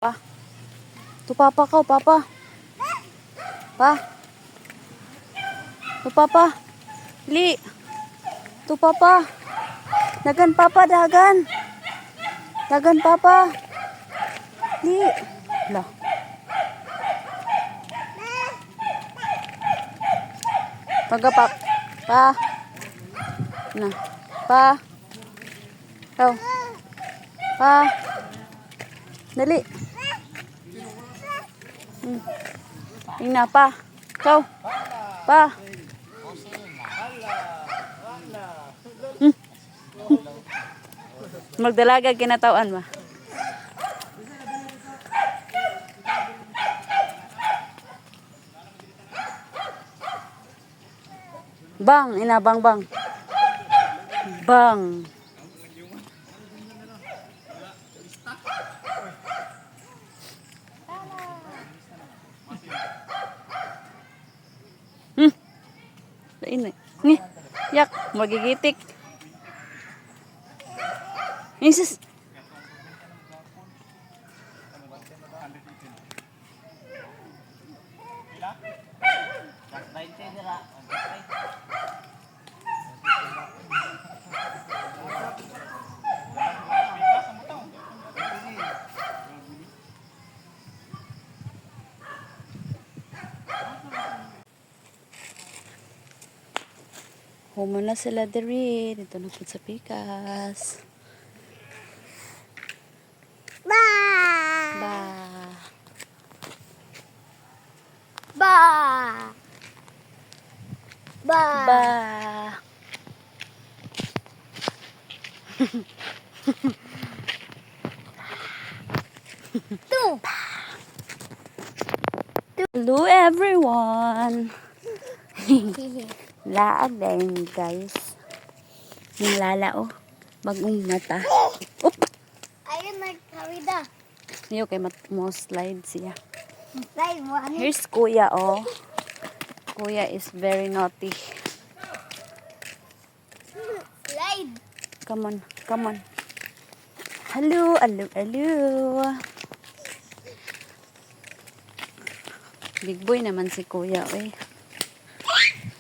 Pa. Tu papa kau, papa. Pa. Tu papa. Li. Tu papa. Dagan papa, dagan. Dagan papa. Li. Lah. Paga pap. Pa. Nah. Pa. Kau. Pa. Dali. Tingnan pa. Kau. Pa. Magdalaga kinatawan ba? Bang, ina bang bang. Bang. Ini. Nih. Yak, magigitik. Isis. Home na sila diri. Dito na po sa pikas. Ba! Ba. Ba! Ba! Ba. Two! Hello everyone. Laag din guys. Yung lala oh. Bagong mata. Oop. Ayun, nagkawida. Ayaw kay mo slide siya. Slide mo, ano? Here's kuya oh. Kuya is very naughty. Slide. Come on, come on. Hello, hello, hello. Big boy naman si kuya eh.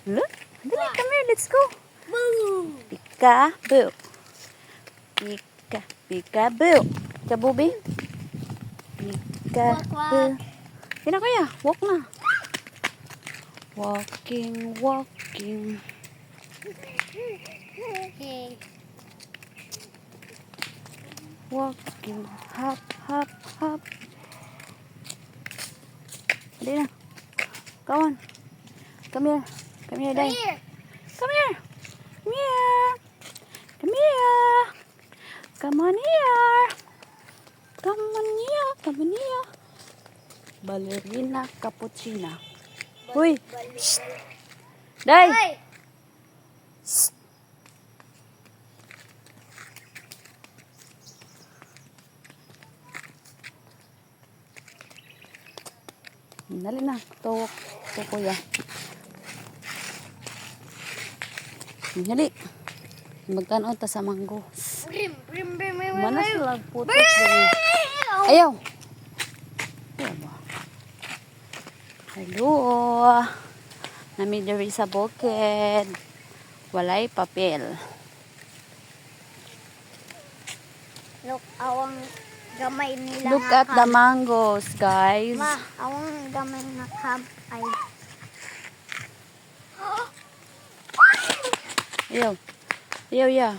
Look, dali, come here, let's go. Boo! Peekaboo. Pika, peekaboo. Kabubi. Peekaboo. Kina kaya, walk na. Walking, walking. Hey. Walking, hop, hop, hop. Dali na. Come on. Come here. Come here, Come Day. here. Come here. Come here. Come here. Come on here. Come on here. Come on here. Ballerina cappuccina. Uy. Shh. Day. Hey. Shh. Dali na. Tuwak. Ito kuya. Dali. Magtanaw ta sa manggo. Brim, brim, brim, brim, brim. Manas lang putos dali. Ayaw. Ayaw ba? Hello. Nami diri sa bukid. Walay papel. Look, awang gamay nila Look nga at the mangoes, guys. Ma, awang gamay nga cab ay. Ayaw. Ayaw, yeah.